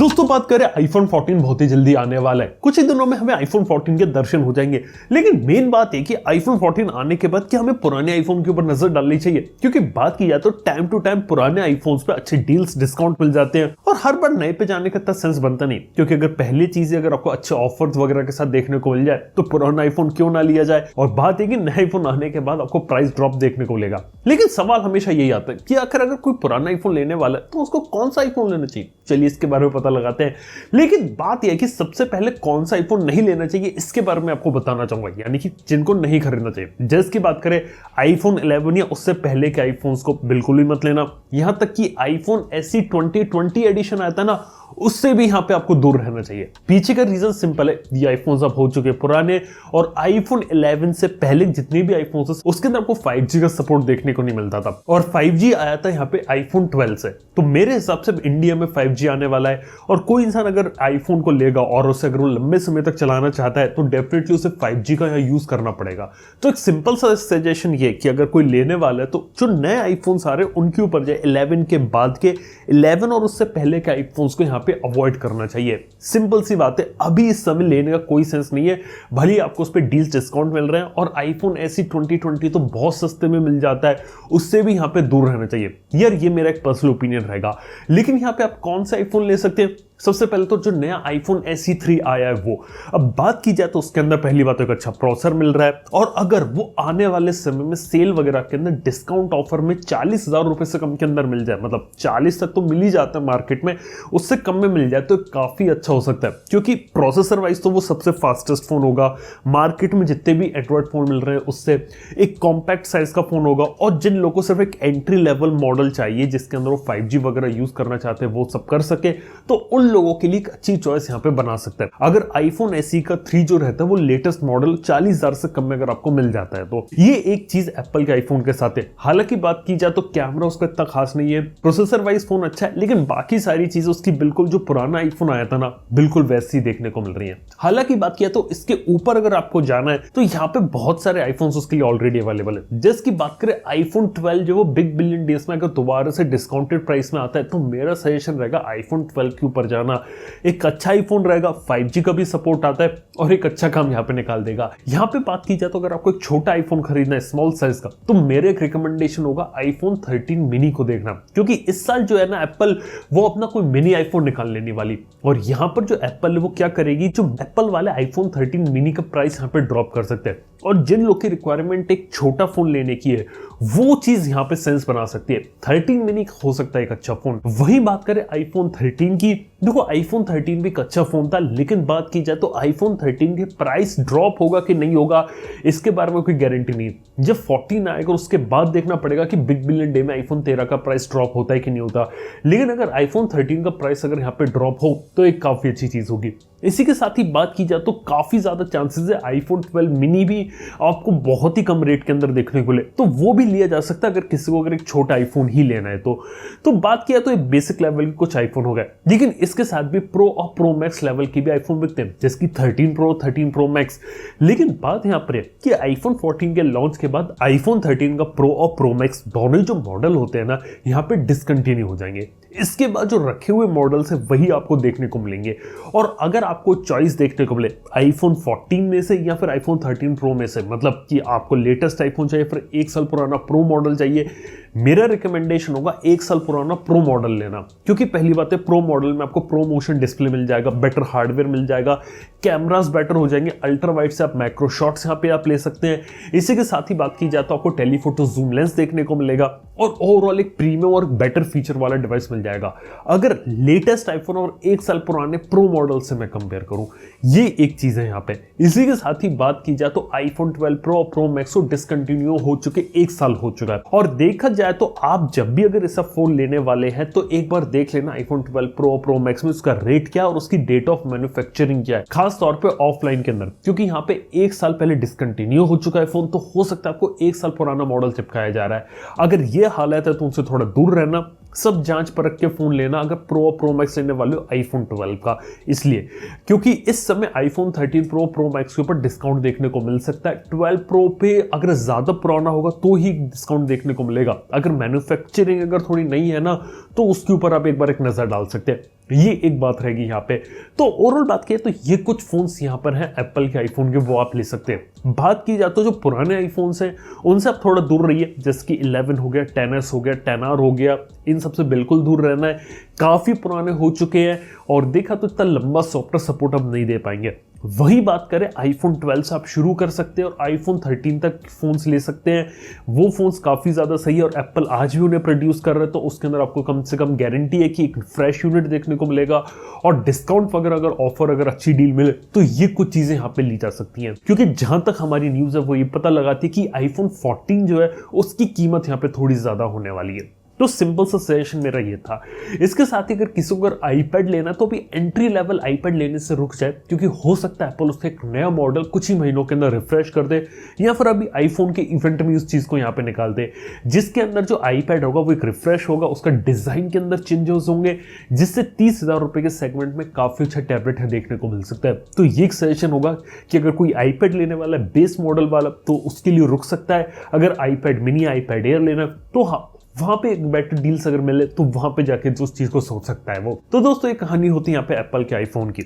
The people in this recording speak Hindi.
दोस्तों बात करें आईफोन 14 बहुत ही जल्दी आने वाला है। कुछ ही दिनों में हमें आईफोन 14 के दर्शन हो जाएंगे। लेकिन मेन बात है कि आईफोन 14 आने के बाद क्या हमें पुराने आईफोन के ऊपर नजर डालनी चाहिए, क्योंकि बात की जाए तो टाइम टू टाइम पुराने आईफोन्स पे अच्छे डील्स डिस्काउंट मिल जाते हैं और हर बार नए पे जाने का इतना सेंस बनता नहीं, क्योंकि अगर पहली चीजें अगर आपको अच्छे ऑफर्स वगैरह के साथ देखने को मिल जाए तो पुराना आईफोन क्यों ना लिया जाए। और बात है कि नया आईफोन आने के बाद आपको प्राइस ड्रॉप देखने को मिलेगा। लेकिन सवाल हमेशा यही आता है कि आखिर अगर कोई पुराना आईफोन लेने वाला है तो उसको कौन सा आईफोन लेना चाहिए। चलिए इसके बारे में पता लगाते हैं। लेकिन बात यह है कि सबसे पहले कौन सा आईफोन नहीं लेना चाहिए इसके बारे में आपको बताना चाहूंगा, यानी कि जिनको नहीं खरीदना चाहिए। जैसे की बात करें आईफोन 11 या उससे पहले के आईफोन्स को बिल्कुल भी मत लेना। यहां तक कि आईफोन SE 2020 एडिशन आया था ना, उससे भी यहां पे आपको दूर रहना चाहिए। पीछे का रीजन सिंपल है, ये आईफोन्स अब हो चुके पुराने और आईफोन 11 से पहले जितने भी आईफोन्स हैं उसके अंदर आपको 5G का सपोर्ट देखने को नहीं मिलता था और 5G आया था यहाँ पे आईफोन 12 से। तो मेरे हिसाब से इंडिया में 5G आने वाला है और कोई इंसान अगर आईफोन को लेगा और उसे अगर वो लंबे समय तक चलाना चाहता है तो डेफिनेटली उसे 5G का यहाँ यूज करना पड़ेगा। तो एक सिंपल सा सजेशन ये कि अगर कोई लेने वाला है तो जो नए आईफोन्स आ रहे हैं उनके ऊपर जाए, 11 के बाद के 11 और उससे पहले के आईफोन्स को यहाँ पे अवॉइड करना चाहिए। सिंपल सी बात है, अभी इस समय लेने का कोई सेंस नहीं है। भले ही आपको उस पर डील्स डिस्काउंट मिल रहे हैं और आईफोन SE 2020 तो बहुत सस्ते में मिल जाता है, उससे भी यहाँ पे दूर रहना चाहिए। यार ये मेरा एक पर्सनल ओपिनियन रहेगा। लेकिन यहाँ पे आप कौन सा आईफोन ले सकते हैं? सबसे पहले तो जो नया आईफोन SE 3 आया है वो। अब बात की जाए तो उसके अंदर पहली बात एक अच्छा प्रोसेसर मिल रहा है और अगर वो आने वाले समय में सेल वगैरह के अंदर डिस्काउंट ऑफर में 40,000 रुपए से कम के अंदर मिल जाए, मतलब 40 तक तो मिल ही जाता है मार्केट में, उससे कम में मिल जाए तो काफी अच्छा हो सकता है। क्योंकि प्रोसेसर वाइज तो वो सबसे फास्टेस्ट फोन होगा मार्केट में, जितने भी एंड्रॉइड फोन मिल रहे हैं उससे एक कॉम्पैक्ट साइज का फोन होगा। और जिन लोगों को सिर्फ एक एंट्री लेवल मॉडल चाहिए जिसके अंदर वो 5G वगैरह यूज करना चाहते हैं वो सब कर सके, तो उन लोगों के लिए एक अच्छी चॉइस यहां पे बना सकता है। अगर आईफोन SE का 3 जो रहता है वो लेटेस्ट मॉडल 40,000 से कम में अगर आपको मिल जाता है तो ये एक चीज एप्पल के आईफोन के साथ है। हालांकि बात की जाए तो कैमरा उसका इतना खास नहीं है, प्रोसेसर वाइज फोन अच्छा है, लेकिन बाकी सारी चीजें उसकी बिल्कुल जो पुराना आईफोन आया था ना बिल्कुल वैसी देखने को मिल रही है। हालांकि बात किया तो इसके ऊपर अगर आपको जाना है तो यहाँ पे बहुत सारे आईफोन्स उसके लिए ऑलरेडी अवेलेबल है। जिसकी बात करें आईफोन 12 जो वो बिग बिलियन डेज में अगर दोबारा से डिस्काउंटेड प्राइस में आता है तो मेरा सजेशन रहेगा आईफोन 12 के ऊपर जाना। एक अच्छा आईफोन रहेगा, 5G का भी सपोर्ट आता है और एक अच्छा काम यहाँ पे निकाल देगा। यहाँ पे बात की जाए तो अगर आपको एक छोटा आईफोन खरीदना है स्मॉल साइज का, तो मेरे एक रिकमेंडेशन होगा आईफोन 13 मिनी को देखना, क्योंकि इस साल जो है ना एप्पल वो अपना कोई मिनी आईफोन निकाल लेने वाली। और यहाँ पर जो एप्पल है वो क्या करेगी, जो एप्पल वाले आईफोन 13 मिनी का प्राइस यहाँ पे ड्रॉप कर सकते हैं और जिन लोग की रिक्वायरमेंट एक छोटा फोन लेने की है वो चीज यहाँ पे सेंस बना सकती है। 13 मिनी हो सकता है एक अच्छा फोन। वही बात करें आईफोन 13 की, देखो आईफोन 13 भी एक अच्छा फोन था, लेकिन बात की जाए तो आईफोन 13 के प्राइस ड्रॉप होगा कि नहीं होगा इसके बारे में कोई गारंटी नहीं। जब 14 आएगा उसके बाद देखना पड़ेगा कि बिग बिलियन डे में आईफोन 13 का प्राइस ड्रॉप होता है कि नहीं होता। लेकिन अगर आईफोन 13 का प्राइस अगर यहाँ पे ड्रॉप हो तो एक काफी अच्छी चीज होगी। इसी के साथ ही बात की जाए तो काफी ज्यादा चांसेस है आईफोन 12 मिनी भी आपको बहुत ही कम रेट के अंदर देखने को मिले, तो वो भी लिया जा सकता है अगर किसी को अगर एक छोटा आईफोन ही लेना है तो बात किया तो एक बेसिक लेवल के कुछ आईफोन हो गए। लेकिन इसके साथ भी प्रो और प्रो मैक्स लेवल के भी आईफोन बिकते हैं, जैसे कि 13 प्रो 13 प्रो मैक्स। लेकिन बात यहां पर है कि आईफोन 14 के लॉन्च के बाद आईफोन 13 का प्रो और प्रो मैक्स दोनों जो मॉडल होते हैं ना यहाँ पे डिसकंटिन्यू हो जाएंगे। इसके बाद जो रखे हुए मॉडल्स है वही आपको देखने को मिलेंगे। और अगर आपको चॉइस देखने को मिले आईफोन 14 में से या फिर आईफोन 13 प्रो में से, मतलब कि आपको लेटेस्ट आईफोन चाहिए फिर 1 साल पुराना प्रो मॉडल चाहिए, मेरा रिकमेंडेशन होगा 1 साल पुराना प्रो मॉडल लेना। क्योंकि पहली बात है प्रो मॉडल में आपको प्रो मोशन डिस्प्ले मिल जाएगा, बेटर हार्डवेयर मिल जाएगा, कैमरास बेटर हो जाएंगे, अल्ट्रा वाइड से आप मैक्रो शॉट्स यहाँ पे आप ले सकते हैं। इसी के साथ ही बात की जाए तो आपको टेलीफोटो जूम लेंस देखने को मिलेगा और ओवरऑल एक प्रीमियम और बेटर फीचर वाला डिवाइस मिल जाएगा अगर लेटेस्ट आईफोन और 1 साल पुराने प्रो मॉडल से मैं कंपेयर करूं। ये एक चीज है यहाँ पे। इसी के साथ ही बात की जाए तो आईफोन 12 प्रो और प्रो मैक्स डिसकंटिन्यू हो चुके 1 साल हो चुका है। और देखा जाए तो आप जब भी अगर ऐसा फोन लेने वाले हैं तो एक बार देख लेना आईफोन 12 प्रो और प्रो मैक्स में उसका रेट क्या और उसकी डेट ऑफ मैन्युफैक्चरिंग क्या है, खास तौर पे ऑफलाइन के अंदर, क्योंकि यहाँ पे 1 साल पहले डिसकंटिन्यू हो चुका है फोन तो हो सकता है आपको 1 साल पुराना मॉडल चिपकाया जा रहा है। अगर ये हालत है तो उनसे थोड़ा दूर रहना, सब जांच परख के फोन लेना अगर प्रो और प्रो मैक्स लेने वाले हो आईफोन 12 का, इसलिए क्योंकि इस समय आईफोन 13 प्रो प्रो मैक्स के ऊपर डिस्काउंट देखने को मिल सकता है। 12 प्रो पे अगर ज्यादा पुराना होगा तो ही डिस्काउंट देखने को मिलेगा, अगर मैन्युफैक्चरिंग अगर थोड़ी नहीं है ना तो उसके ऊपर आप एक बार एक नजर डाल सकते हैं। ये एक बात रहेगी यहाँ पे। तो ओवरऑल बात की तो ये कुछ फोन्स यहाँ पर हैं एप्पल के आईफोन के, वो आप ले सकते हैं। बात की जाए तो जो पुराने आईफोन्स हैं उनसे आप थोड़ा दूर रहिए, जैसे कि 11 हो गया, 10s हो गया, 10R हो गया, इन सबसे बिल्कुल दूर रहना है। काफ़ी पुराने हो चुके हैं और देखा तो इतना लंबा सॉफ्टवेयर सपोर्ट अब नहीं दे पाएंगे। वही बात करें आईफोन 12 से आप शुरू कर सकते हैं और आईफोन 13 तक फोन्स ले सकते हैं। वो फोन्स काफ़ी ज़्यादा सही है और एप्पल आज भी उन्हें प्रोड्यूस कर रहा है, तो उसके अंदर आपको कम से कम गारंटी है कि एक फ्रेश यूनिट देखने को मिलेगा और डिस्काउंट वगैरह अगर ऑफर अगर अच्छी डील मिले तो ये कुछ चीज़ें यहाँ पे ली जा सकती हैं। क्योंकि जहां तक हमारी न्यूज़ है वो ये पता लगाती है कि आईफोन 14 जो है उसकी कीमत यहाँ पे थोड़ी ज़्यादा होने वाली है। तो सिंपल सा सजेशन मेरा ये था। इसके साथ ही अगर किसी को अगर आईपैड लेना तो भी एंट्री लेवल आईपैड लेने से रुक जाए, क्योंकि हो सकता है एप्पल उसका एक नया मॉडल कुछ ही महीनों के अंदर रिफ्रेश कर दे या फिर अभी आईफोन के इवेंट में उस चीज़ को यहाँ पे निकाल दे, जिसके अंदर जो आईपैड होगा वो एक रिफ्रेश होगा, उसका डिज़ाइन के अंदर चेंजेस होंगे, जिससे 30,000 रुपये के सेगमेंट में काफ़ी अच्छा टैबलेट है देखने को मिल सकता है। तो ये एक सजेशन होगा कि अगर कोई आईपैड लेने वाला है बेस मॉडल वाला तो उसके लिए रुक सकता है। अगर आईपैड मिनी, आईपैड एयर लेना तो हाँ वहां पे एक बेटर डील्स अगर मिले तो वहां पे जाके उस चीज को सोच सकता है वो। तो दोस्तों ये कहानी होती है यहाँ पे एप्पल के आईफोन की।